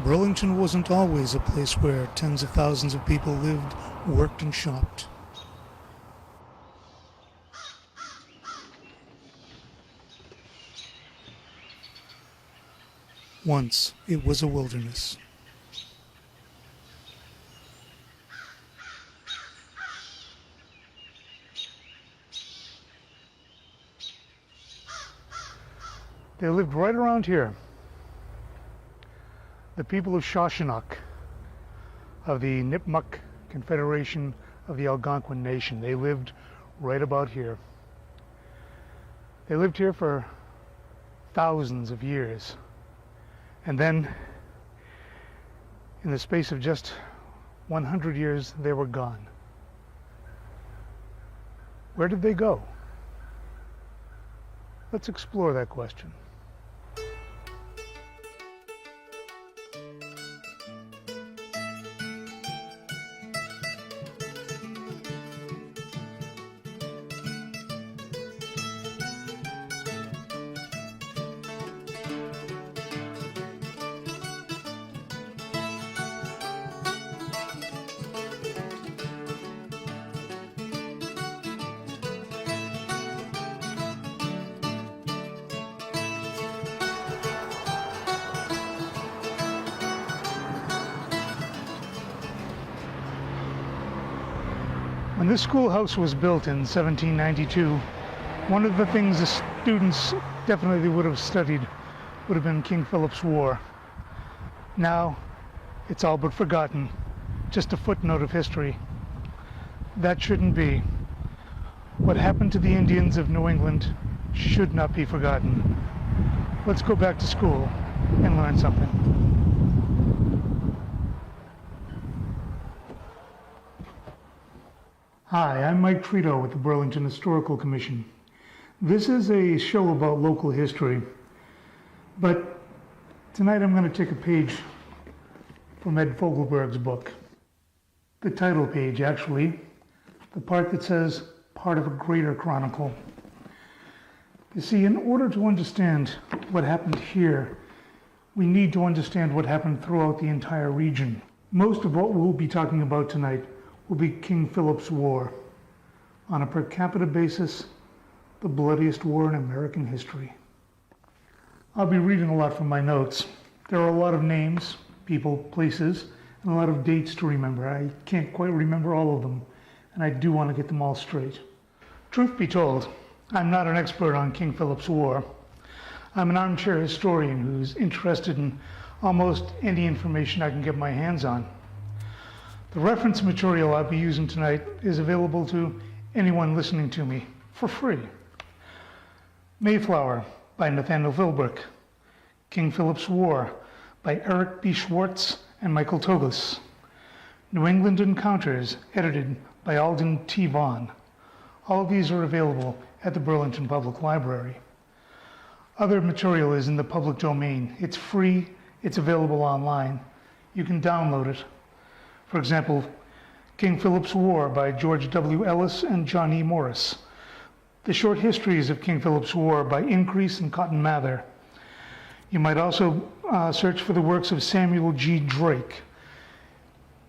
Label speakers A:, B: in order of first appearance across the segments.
A: Burlington wasn't always a place where tens of thousands of people lived, worked, and shopped. Once, it was a wilderness. They lived right around here. The people of Shawshannock, of the Nipmuc Confederation of the Algonquin Nation. They lived right about here. They lived here for thousands of years. And then, in the space of just 100 years, they were gone. Where did they go? Let's explore that question. When this schoolhouse was built in 1792, one of the things the students definitely would have studied would have been King Philip's War. Now, it's all but forgotten, just a footnote of history. That shouldn't be. What happened to the Indians of New England should not be forgotten. Let's go back to school and learn something. Hi, I'm Mike Trito with the Burlington Historical Commission. This is a show about local history, but tonight I'm going to take a page from Ed Fogelberg's book. The title page, actually, the part that says, part of a greater chronicle. You see, in order to understand what happened here, we need to understand what happened throughout the entire region. Most of what we'll be talking about tonight will be King Philip's War. On a per capita basis, the bloodiest war in American history. I'll be reading a lot from my notes. There are a lot of names, people, places, and a lot of dates to remember. I can't quite remember all of them, and I do want to get them all straight. Truth be told, I'm not an expert on King Philip's War. I'm an armchair historian who's interested in almost any information I can get my hands on. The reference material I'll be using tonight is available to anyone listening to me for free. Mayflower by Nathaniel Philbrick. King Philip's War by Eric B. Schwartz and Michael Togus. New England Encounters, edited by Alden T. Vaughn. All of these are available at the Burlington Public Library. Other material is in the public domain. It's free, it's available online. You can download it. For example, King Philip's War by George W. Ellis and John E. Morris. The Short Histories of King Philip's War by Increase and Cotton Mather. You might also search for the works of Samuel G. Drake.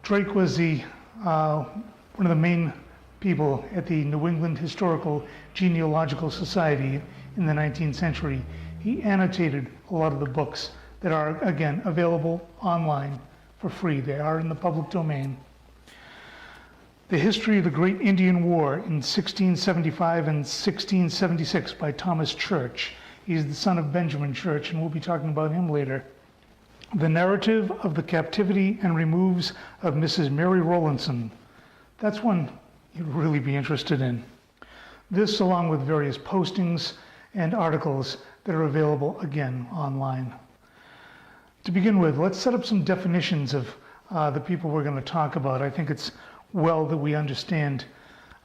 A: Drake was one of the main people at the New England Historical Genealogical Society in the 19th century. He annotated a lot of the books that are, again, available online for free. They are in the public domain. The History of the Great Indian War in 1675 and 1676 by Thomas Church. He's the son of Benjamin Church, and we'll be talking about him later. The Narrative of the Captivity and Removes of Mrs. Mary Rowlandson. That's one you'd really be interested in. This, along with various postings and articles that are available, again, online. To begin with, let's set up some definitions of the people we're going to talk about. I think it's well that we understand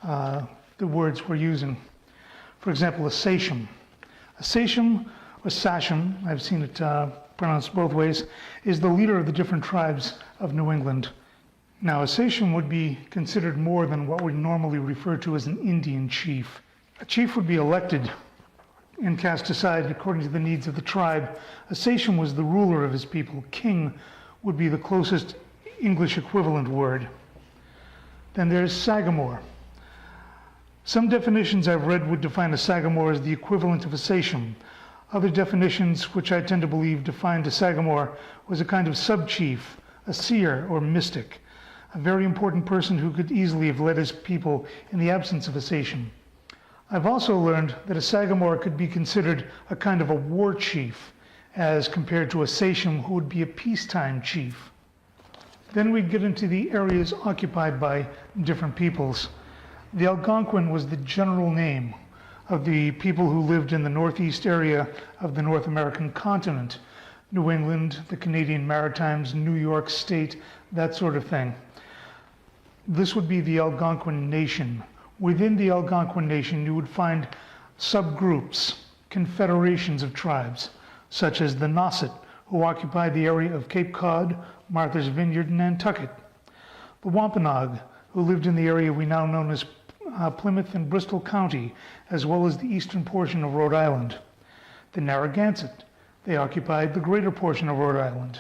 A: the words we're using. For example, a sachem. A sachem, or sachem, I've seen it pronounced both ways, is the leader of the different tribes of New England. Now, a sachem would be considered more than what we normally refer to as an Indian chief. A chief would be elected and cast aside according to the needs of the tribe. A sachem was the ruler of his people. King would be the closest English equivalent word. Then there's Sagamore. Some definitions I've read would define a Sagamore as the equivalent of a sachem. Other definitions, which I tend to believe, defined a Sagamore was a kind of sub-chief, a seer or mystic, a very important person who could easily have led his people in the absence of a sachem. I've also learned that a Sagamore could be considered a kind of a war chief, as compared to a sachem who would be a peacetime chief. Then we'd get into the areas occupied by different peoples. The Algonquin was the general name of the people who lived in the northeast area of the North American continent, New England, the Canadian Maritimes, New York State, that sort of thing. This would be the Algonquin Nation. Within the Algonquin Nation, you would find subgroups, confederations of tribes, such as the Nauset, who occupied the area of Cape Cod, Martha's Vineyard, and Nantucket. The Wampanoag, who lived in the area we now know as Plymouth and Bristol County, as well as the eastern portion of Rhode Island. The Narragansett, they occupied the greater portion of Rhode Island.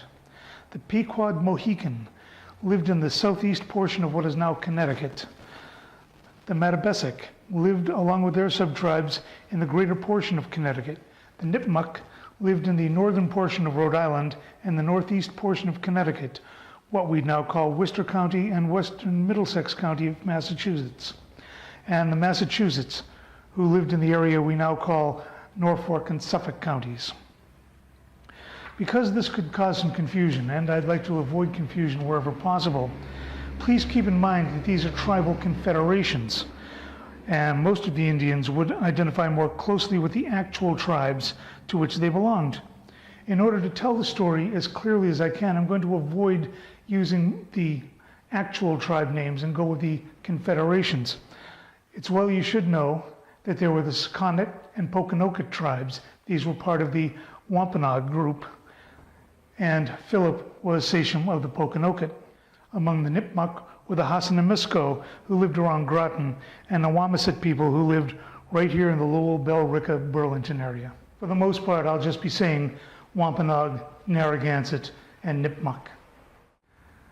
A: The Pequod Mohican lived in the southeast portion of what is now Connecticut. The Mattabesic lived along with their subtribes in the greater portion of Connecticut. The Nipmuc lived in the northern portion of Rhode Island and the northeast portion of Connecticut, what we now call Worcester County and western Middlesex County of Massachusetts. And the Massachusetts, who lived in the area we now call Norfolk and Suffolk counties. Because this could cause some confusion, and I'd like to avoid confusion wherever possible, please keep in mind that these are tribal confederations, and most of the Indians would identify more closely with the actual tribes to which they belonged. In order to tell the story as clearly as I can, I'm going to avoid using the actual tribe names and go with the confederations. It's well you should know that there were the Sakonnet and Pokanoket tribes. These were part of the Wampanoag group, and Philip was sachem of the Pokanoket. Among the Nipmuc were the Hassanamisko, who lived around Groton, and the Wamasett people who lived right here in the Lowell, Billerica, Burlington area. For the most part, I'll just be saying Wampanoag, Narragansett, and Nipmuc.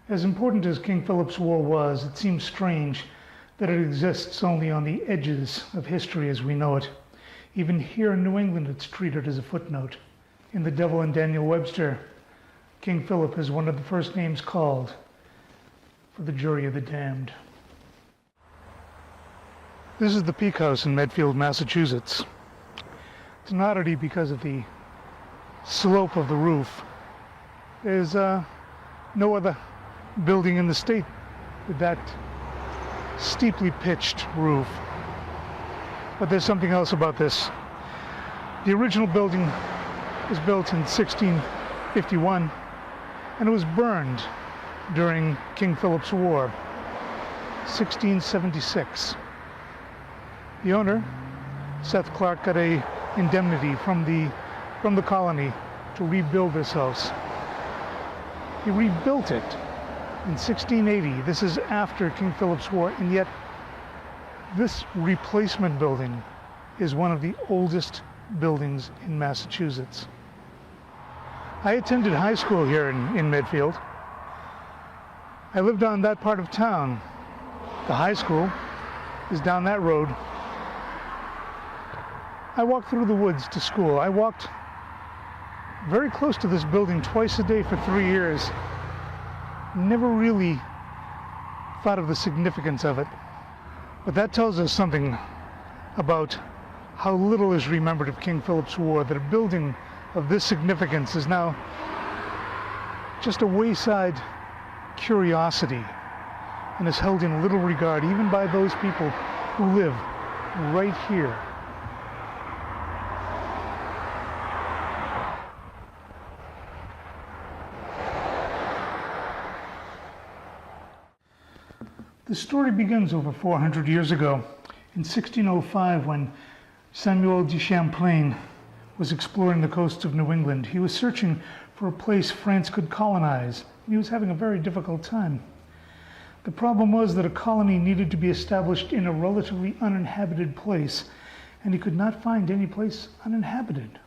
A: As important as King Philip's War was, it seems strange that it exists only on the edges of history as we know it. Even here in New England, it's treated as a footnote. In The Devil and Daniel Webster, King Philip is one of the first names called for the jury of the damned. This is the Peak House in Medfield, Massachusetts. It's an oddity because of the slope of the roof. There's no other building in the state with that steeply pitched roof. But there's something else about this. The original building was built in 1651, and it was burned during King Philip's War, 1676. The owner, Seth Clark, got an indemnity from the colony to rebuild this house. He rebuilt it in 1680. This is after King Philip's War, and yet this replacement building is one of the oldest buildings in Massachusetts. I attended high school here in Medfield. I lived on that part of town. The high school is down that road. I walked through the woods to school. I walked very close to this building twice a day for 3 years. Never really thought of the significance of it. But that tells us something about how little is remembered of King Philip's War, that a building of this significance is now just a wayside curiosity and is held in little regard even by those people who live right here. The story begins over 400 years ago, in 1605, when Samuel de Champlain was exploring the coasts of New England. He was searching for a place France could colonize. He was having a very difficult time. The problem was that a colony needed to be established in a relatively uninhabited place, and he could not find any place uninhabited.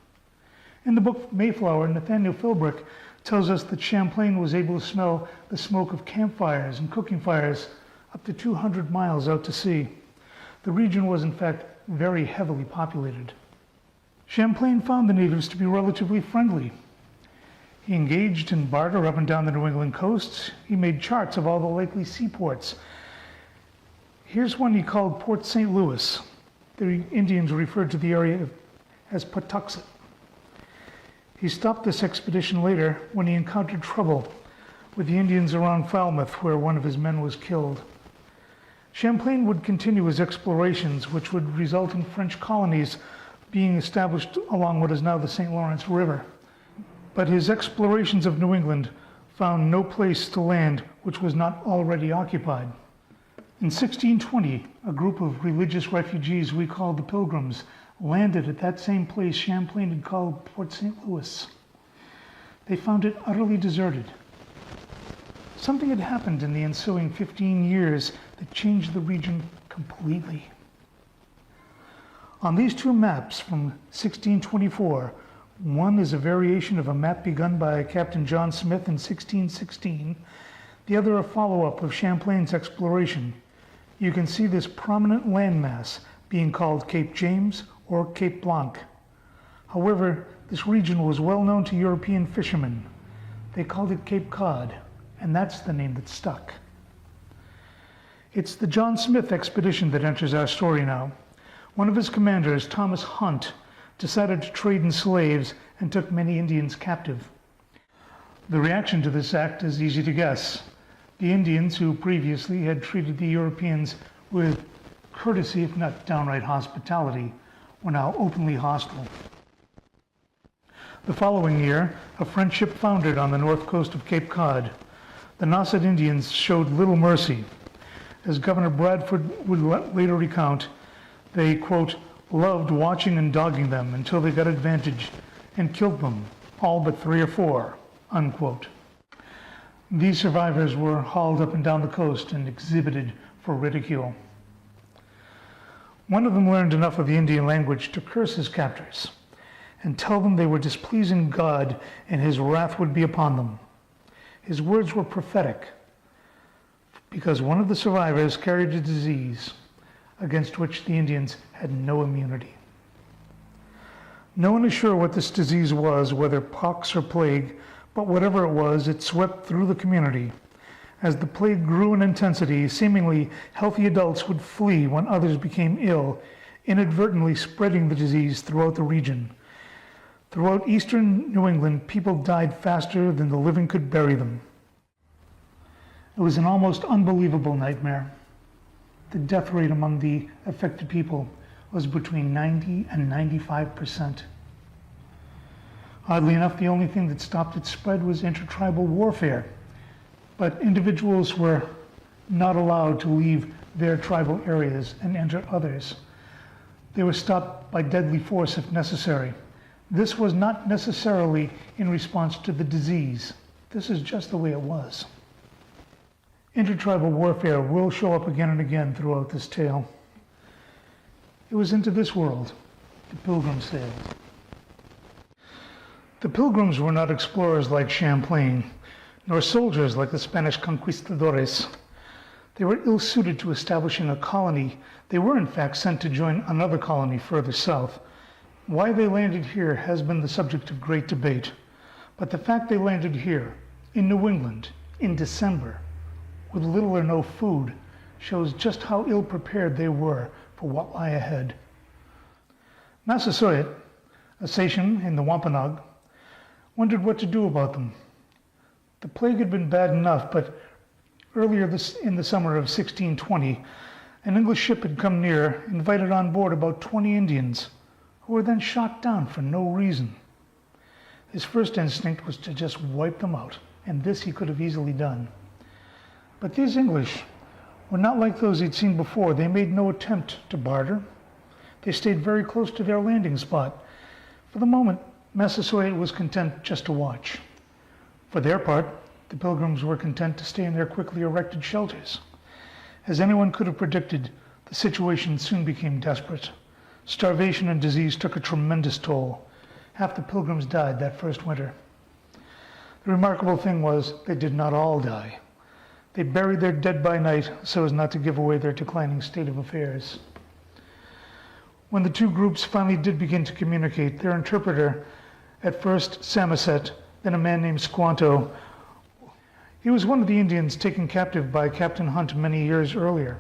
A: In the book Mayflower, Nathaniel Philbrick tells us that Champlain was able to smell the smoke of campfires and cooking fires up to 200 miles out to sea. The region was in fact very heavily populated. Champlain found the natives to be relatively friendly. He engaged in barter up and down the New England coasts. He made charts of all the likely seaports. Here's one he called Port St. Louis. The Indians referred to the area as Patuxet. He stopped this expedition later when he encountered trouble with the Indians around Falmouth, where one of his men was killed. Champlain would continue his explorations, which would result in French colonies being established along what is now the St. Lawrence River. But his explorations of New England found no place to land which was not already occupied. In 1620, a group of religious refugees we called the Pilgrims landed at that same place Champlain had called Port St. Louis. They found it utterly deserted. Something had happened in the ensuing 15 years that changed the region completely. On these two maps from 1624, one is a variation of a map begun by Captain John Smith in 1616, the other a follow-up of Champlain's exploration. You can see this prominent landmass being called Cape James or Cape Blanc. However, this region was well known to European fishermen. They called it Cape Cod, and that's the name that stuck. It's the John Smith expedition that enters our story now. One of his commanders, Thomas Hunt, decided to trade in slaves and took many Indians captive. The reaction to this act is easy to guess. The Indians, who previously had treated the Europeans with courtesy, if not downright hospitality, were now openly hostile. The following year, a French ship foundered on the north coast of Cape Cod. The Nauset Indians showed little mercy. As Governor Bradford would later recount, they, quote, loved watching and dogging them until they got advantage and killed them, all but 3 or 4, unquote. These survivors were hauled up and down the coast and exhibited for ridicule. One of them learned enough of the Indian language to curse his captors and tell them they were displeasing God and his wrath would be upon them. His words were prophetic because one of the survivors carried a disease against which the Indians had no immunity. No one is sure what this disease was, whether pox or plague, but whatever it was, it swept through the community. As the plague grew in intensity, seemingly healthy adults would flee when others became ill, inadvertently spreading the disease throughout the region. Throughout eastern New England, people died faster than the living could bury them. It was an almost unbelievable nightmare. The death rate among the affected people was between 90 and 95%. Oddly enough, the only thing that stopped its spread was intertribal warfare, but individuals were not allowed to leave their tribal areas and enter others. They were stopped by deadly force if necessary. This was not necessarily in response to the disease. This is just the way it was. Intertribal warfare will show up again and again throughout this tale. It was into this world the Pilgrims sailed. The Pilgrims were not explorers like Champlain, nor soldiers like the Spanish conquistadores. They were ill-suited to establishing a colony. They were, in fact, sent to join another colony further south. Why they landed here has been the subject of great debate. But the fact they landed here, in New England, in December, with little or no food, shows just how ill-prepared they were for what lay ahead. Massasoit, a sachem in the Wampanoag, wondered what to do about them. The plague had been bad enough, but earlier in the summer of 1620, an English ship had come near, invited on board about 20 Indians, who were then shot down for no reason. His first instinct was to just wipe them out, and this he could have easily done. But these English were not like those he'd seen before. They made no attempt to barter. They stayed very close to their landing spot. For the moment, Massasoit was content just to watch. For their part, the Pilgrims were content to stay in their quickly erected shelters. As anyone could have predicted, the situation soon became desperate. Starvation and disease took a tremendous toll. half the pilgrims died that first winter. The remarkable thing was they did not all die. They buried their dead by night so as not to give away their declining state of affairs. When the two groups finally did begin to communicate, their interpreter, at first Samoset, then a man named Squanto, he was one of the Indians taken captive by Captain Hunt many years earlier.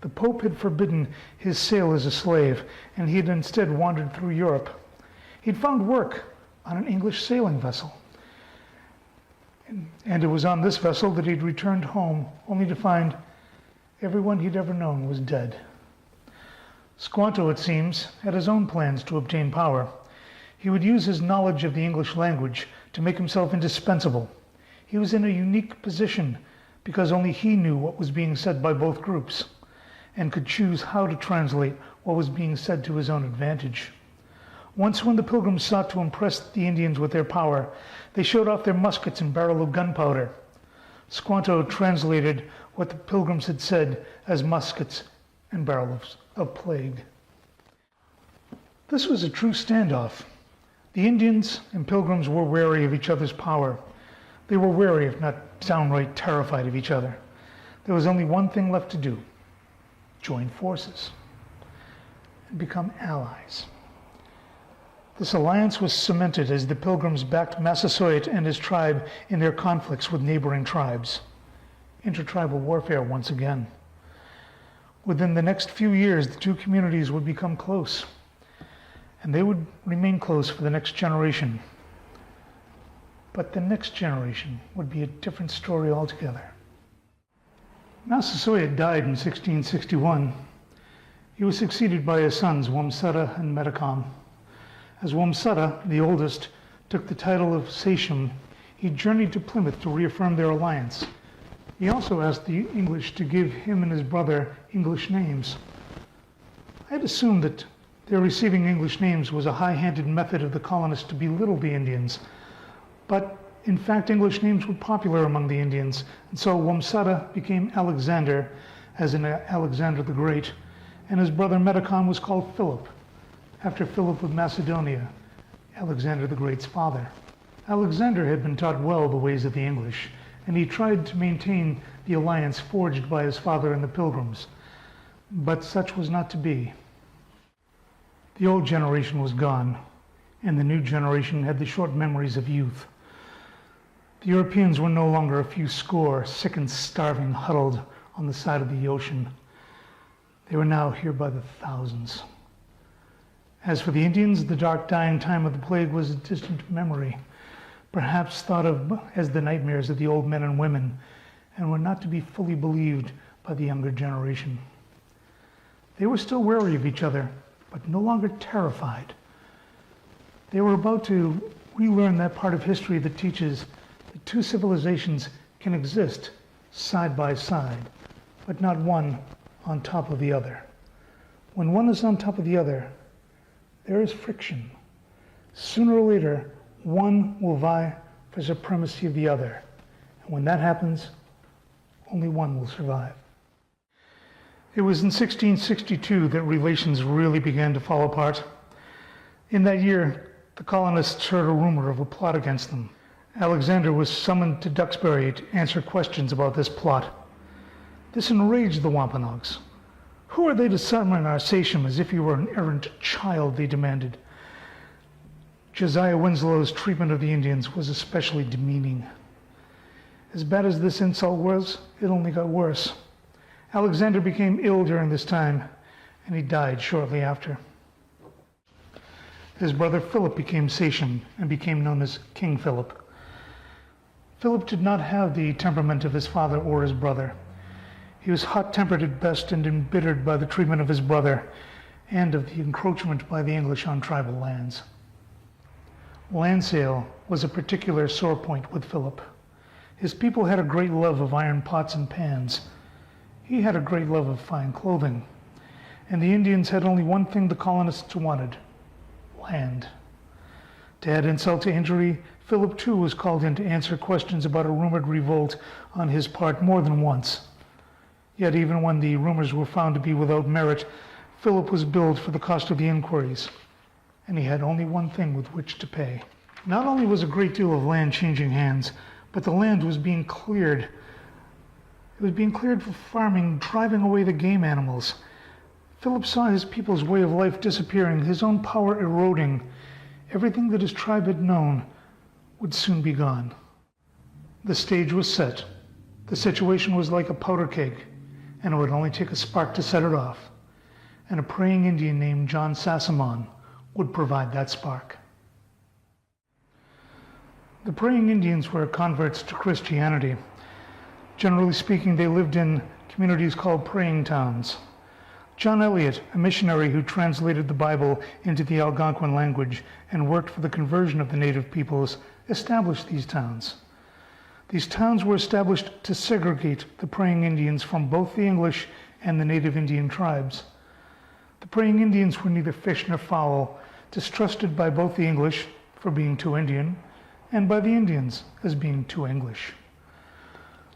A: The Pope had forbidden his sale as a slave, and he had instead wandered through Europe. He'd found work on an English sailing vessel. And it was on this vessel that he'd returned home, only to find everyone he'd ever known was dead. Squanto, it seems, had his own plans to obtain power. He would use his knowledge of the English language to make himself indispensable. He was in a unique position because only he knew what was being said by both groups and could choose how to translate what was being said to his own advantage. Once when the pilgrims sought to impress the Indians with their power, they showed off their muskets and barrel of gunpowder. Squanto translated what the pilgrims had said as muskets and barrels of plague. This was a true standoff. The Indians and pilgrims were wary of each other's power. They were wary, if not downright terrified of each other. There was only one thing left to do: join forces and become allies. This alliance was cemented as the pilgrims backed Massasoit and his tribe in their conflicts with neighboring tribes. Intertribal warfare once again. Within the next few years, the two communities would become close, and they would remain close for the next generation. But the next generation would be a different story altogether. Massasoit died in 1661. He was succeeded by his sons, Wamsutta and Metacom. As Wamsutta, the oldest, took the title of sachem, he journeyed to Plymouth to reaffirm their alliance. He also asked the English to give him and his brother English names. I had assumed that their receiving English names was a high-handed method of the colonists to belittle the Indians, but in fact English names were popular among the Indians, and so Wamsutta became Alexander, as in Alexander the Great, and his brother Metacom was called Philip, after Philip of Macedonia, Alexander the Great's father. Alexander had been taught well the ways of the English, and he tried to maintain the alliance forged by his father and the Pilgrims. But such was not to be. The old generation was gone, and the new generation had the short memories of youth. The Europeans were no longer a few score, sick and starving, huddled on the side of the ocean. They were now here by the thousands. As for the Indians, the dark dying time of the plague was a distant memory, perhaps thought of as the nightmares of the old men and women, and were not to be fully believed by the younger generation. They were still wary of each other, but no longer terrified. They were about to relearn that part of history that teaches that two civilizations can exist side by side, but not one on top of the other. When one is on top of the other, there is friction. Sooner or later, one will vie for supremacy of the other. And when that happens, only one will survive. It was in 1662 that relations really began to fall apart. In that year, the colonists heard a rumor of a plot against them. Alexander was summoned to Duxbury to answer questions about this plot. This enraged the Wampanoags. Who are they to summon our sachem as if he were an errant child, they demanded. Josiah Winslow's treatment of the Indians was especially demeaning. As bad as this insult was, it only got worse. Alexander became ill during this time, and he died shortly after. His brother Philip became sachem and became known as King Philip. Philip did not have the temperament of his father or his brother. He was hot-tempered at best and embittered by the treatment of his brother and of the encroachment by the English on tribal lands. Land sale was a particular sore point with Philip. His people had a great love of iron pots and pans. He had a great love of fine clothing. And the Indians had only one thing the colonists wanted: land. To add insult to injury, Philip too was called in to answer questions about a rumored revolt on his part more than once. Yet even when the rumors were found to be without merit, Philip was billed for the cost of the inquiries. and he had only one thing with which to pay. Not only was a great deal of land changing hands, but the land was being cleared. It was being cleared for farming, driving away the game animals. Philip saw his people's way of life disappearing, his own power eroding. Everything that his tribe had known would soon be gone. The stage was set. The situation was like a powder keg, and it would only take a spark to set it off. And a praying Indian named John Sassamon would provide that spark. The praying Indians were converts to Christianity. Generally speaking, they lived in communities called praying towns. John Eliot, a missionary who translated the Bible into the Algonquin language and worked for the conversion of the native peoples, established these towns. These towns were established to segregate the praying Indians from both the English and the native Indian tribes. The praying Indians were neither fish nor fowl, distrusted by both the English for being too Indian and by the Indians as being too English.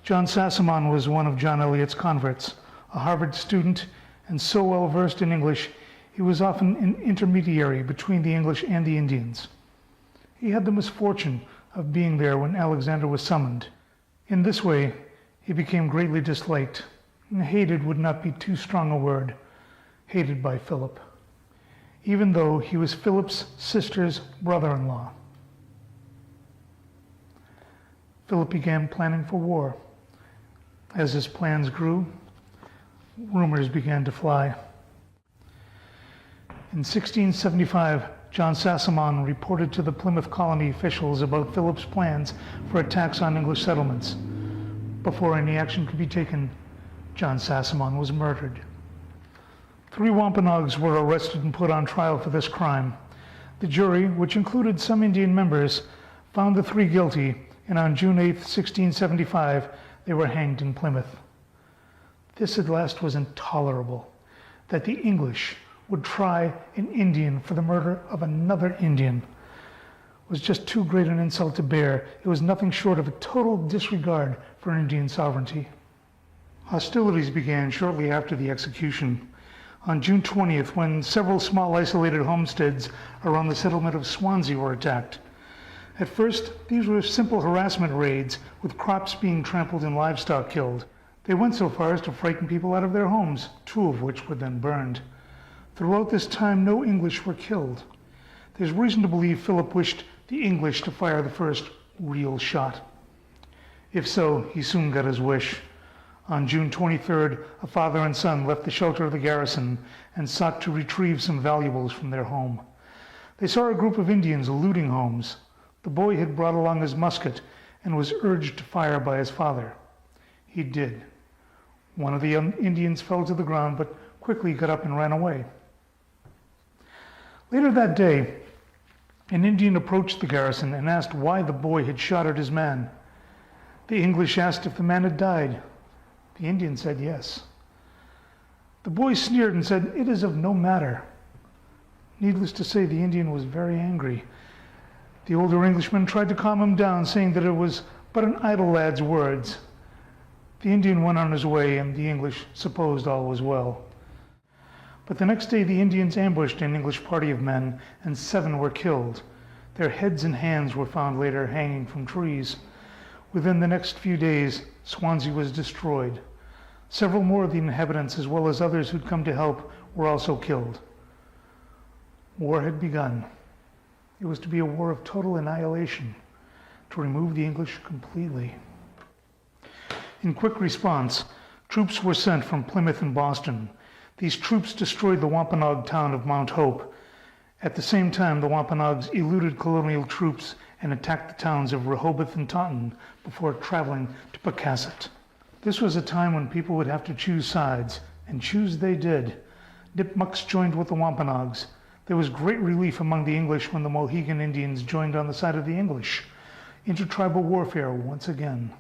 A: John Sassamon was one of John Eliot's converts, a Harvard student, and so well versed in English, he was often an intermediary between the English and the Indians. He had the misfortune of being there when Alexander was summoned. In this way, he became greatly disliked, and hated would not be too strong a word, hated by Philip, even though he was Philip's sister's brother-in-law. Philip began planning for war. As his plans grew, rumors began to fly. In 1675, John Sassamon reported to the Plymouth colony officials about Philip's plans for attacks on English settlements. Before any action could be taken, John Sassamon was murdered. 3 Wampanoags were arrested and put on trial for this crime. The jury, which included some Indian members, found the 3 guilty, and on June 8, 1675, they were hanged in Plymouth. This at last was intolerable, that the English would try an Indian for the murder of another Indian. It was just too great an insult to bear. It was nothing short of a total disregard for Indian sovereignty. Hostilities began shortly after the execution. On June 20th, when several small isolated homesteads around the settlement of Swansea were attacked. At first, these were simple harassment raids, with crops being trampled and livestock killed. They went so far as to frighten people out of their homes, 2 of which were then burned. Throughout this time, no English were killed. There's reason to believe Philip wished the English to fire the first real shot. If so, he soon got his wish. On June 23rd, a father and son left the shelter of the garrison and sought to retrieve some valuables from their home. They saw a group of Indians looting homes. The boy had brought along his musket and was urged to fire by his father. He did. One of the Indians fell to the ground, but quickly got up and ran away. Later that day, an Indian approached the garrison and asked why the boy had shot at his man. The English asked if the man had died. The Indian said yes. The boy sneered and said, "It is of no matter." Needless to say, the Indian was very angry. The older Englishman tried to calm him down, saying that it was but an idle lad's words. The Indian went on his way, and the English supposed all was well. But the next day the Indians ambushed an English party of men, and 7 were killed. Their heads and hands were found later hanging from trees. Within the next few days, Swansea was destroyed. Several more of the inhabitants, as well as others who'd come to help, were also killed. War had begun. It was to be a war of total annihilation, to remove the English completely. In quick response, troops were sent from Plymouth and Boston. These troops destroyed the Wampanoag town of Mount Hope. At the same time, the Wampanoags eluded colonial troops and attacked the towns of Rehoboth and Taunton before traveling to Pocasset. This was a time when people would have to choose sides, and choose they did. Nipmucks joined with the Wampanoags. There was great relief among the English when the Mohegan Indians joined on the side of the English. Intertribal warfare once again.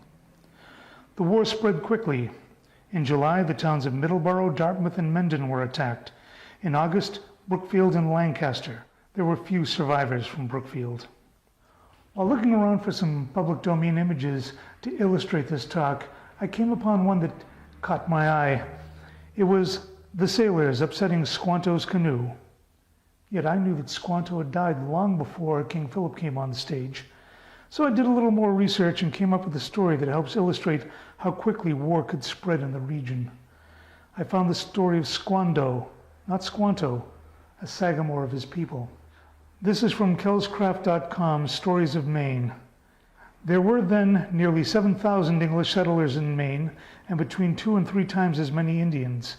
A: The war spread quickly. In July, the towns of Middleborough, Dartmouth, and Mendon were attacked. In August, Brookfield and Lancaster. There were few survivors from Brookfield. While looking around for some public domain images to illustrate this talk, I came upon one that caught my eye. It was the sailors upsetting Squanto's canoe. Yet I knew that Squanto had died long before King Philip came on the stage. So I did a little more research and came up with a story that helps illustrate how quickly war could spread in the region. I found the story of Squando, not Squanto, a sagamore of his people. This is from Kelscraft.com's Stories of Maine. There were then nearly 7,000 English settlers in Maine and between 2 and 3 times as many Indians.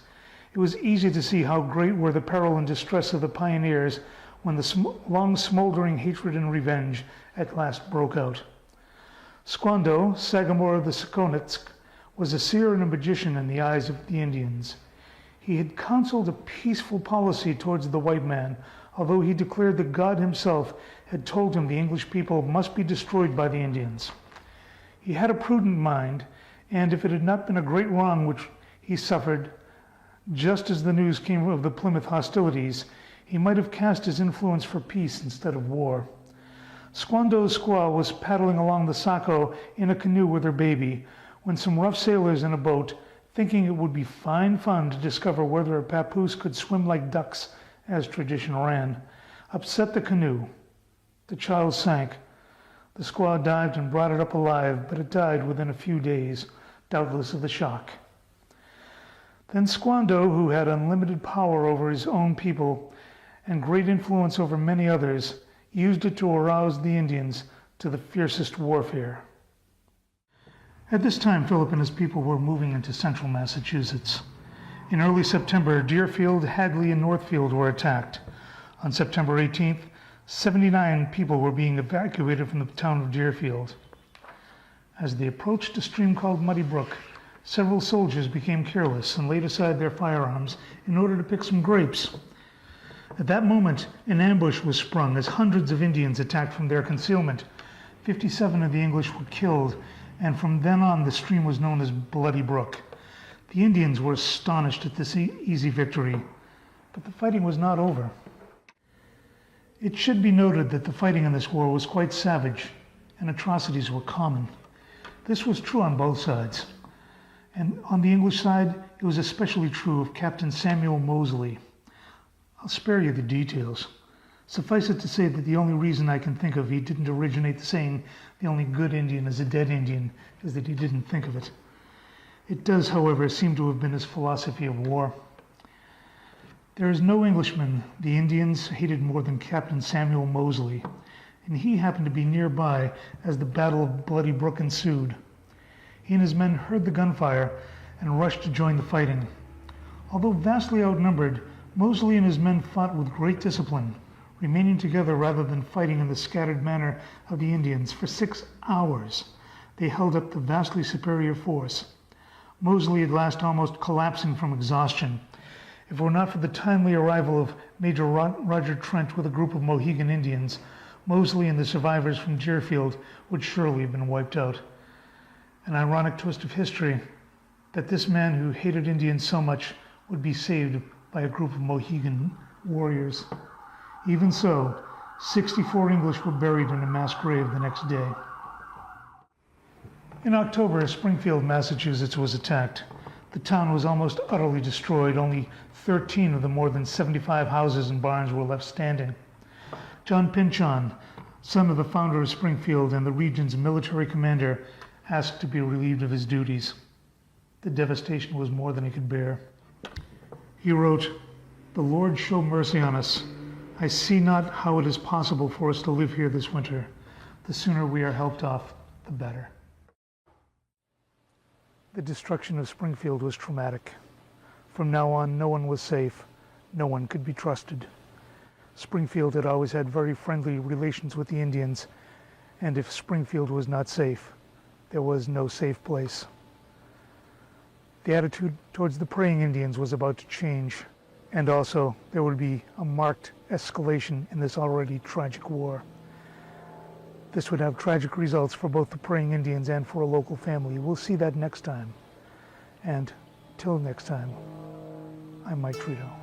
A: It was easy to see how great were the peril and distress of the pioneers when the long smoldering hatred and revenge at last broke out. Squando, sagamore of the Sakonetsk, was a seer and a magician in the eyes of the Indians. He had counseled a peaceful policy towards the white man, although he declared that God himself had told him the English people must be destroyed by the Indians. He had a prudent mind, and if it had not been a great wrong which he suffered, just as the news came of the Plymouth hostilities, he might have cast his influence for peace instead of war. Squando's squaw was paddling along the Saco in a canoe with her baby when some rough sailors in a boat, thinking it would be fine fun to discover whether a papoose could swim like ducks, as tradition ran, upset the canoe. The child sank. The squaw dived and brought it up alive, but it died within a few days, doubtless of the shock. Then Squando, who had unlimited power over his own people and great influence over many others, used it to arouse the Indians to the fiercest warfare. At this time, Philip and his people were moving into central Massachusetts. In early September, Deerfield, Hadley, and Northfield were attacked. On September 18th, 79 people were being evacuated from the town of Deerfield. As they approached a stream called Muddy Brook, several soldiers became careless and laid aside their firearms in order to pick some grapes. At that moment, an ambush was sprung as hundreds of Indians attacked from their concealment. 57 of the English were killed, and from then on the stream was known as Bloody Brook. The Indians were astonished at this easy victory, but the fighting was not over. It should be noted that the fighting in this war was quite savage, and atrocities were common. This was true on both sides. And on the English side, it was especially true of Captain Samuel Moseley. I'll spare you the details. Suffice it to say that the only reason I can think of he didn't originate the saying, "The only good Indian is a dead Indian," is that he didn't think of it. It does, however, seem to have been his philosophy of war. There is no Englishman the Indians hated more than Captain Samuel Moseley, and he happened to be nearby as the Battle of Bloody Brook ensued. He and his men heard the gunfire and rushed to join the fighting. Although vastly outnumbered, Moseley and his men fought with great discipline, remaining together rather than fighting in the scattered manner of the Indians. For 6 hours, they held up the vastly superior force. Moseley at last almost collapsing from exhaustion. If it were not for the timely arrival of Major Roger Trent with a group of Mohegan Indians, Moseley and the survivors from Deerfield would surely have been wiped out. An ironic twist of history that this man who hated Indians so much would be saved by a group of Mohegan warriors. Even so, 64 English were buried in a mass grave the next day. In October, Springfield, Massachusetts was attacked. The town was almost utterly destroyed. Only 13 of the more than 75 houses and barns were left standing. John Pynchon, son of the founder of Springfield and the region's military commander, asked to be relieved of his duties. The devastation was more than he could bear. He wrote, "The Lord show mercy on us. I see not how it is possible for us to live here this winter. The sooner we are helped off, the better." The destruction of Springfield was traumatic. From now on, no one was safe. No one could be trusted. Springfield had always had very friendly relations with the Indians, and if Springfield was not safe, there was no safe place. The attitude towards the praying Indians was about to change, and also there would be a marked escalation in this already tragic war. This would have tragic results for both the praying Indians and for a local family. We'll see that next time. And till next time, I'm Mike Trito.